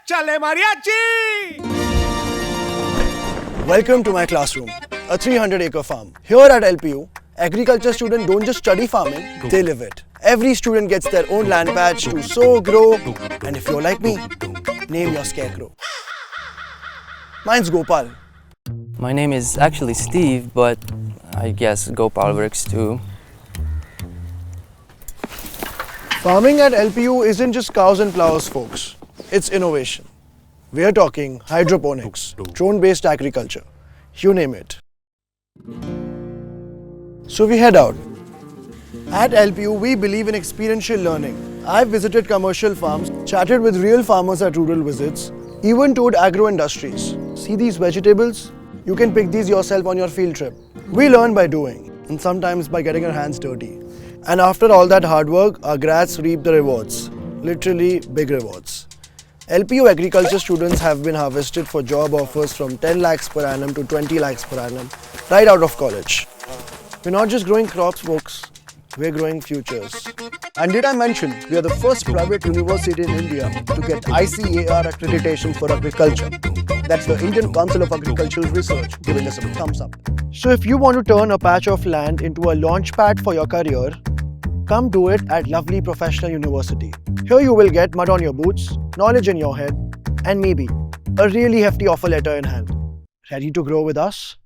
Chale mariachi! Welcome to my classroom, a 300-acre farm. Here at LPU, agriculture students don't just study farming, they live it. Every student gets their own land patch to sow, grow, and if you're like me, name your scarecrow. Mine's Gopal. My name is actually Steve, but I guess Gopal works too. Farming at LPU isn't just cows and flowers, folks. It's innovation. We're talking hydroponics, drone-based agriculture, you name it. So we head out. At LPU, we believe in experiential learning. I've visited commercial farms, chatted with real farmers at rural visits, even toured agro-industries. See these vegetables? You can pick these yourself on your field trip. We learn by doing, and sometimes by getting our hands dirty. And after all that hard work, our grads reap the rewards. Literally big rewards. LPU agriculture students have been harvested for job offers from 10 lakhs per annum to 20 lakhs per annum right out of college. We're not just growing crops, folks. We're growing futures. And did I mention, we are the first private university in India to get ICAR accreditation for agriculture. That's the Indian Council of Agricultural Research giving us a thumbs up. So if you want to turn a patch of land into a launchpad for your career, come do it at lovely professional university. Here you will get mud on your boots, knowledge in your head, and maybe a really hefty offer letter in hand. Ready to grow with us?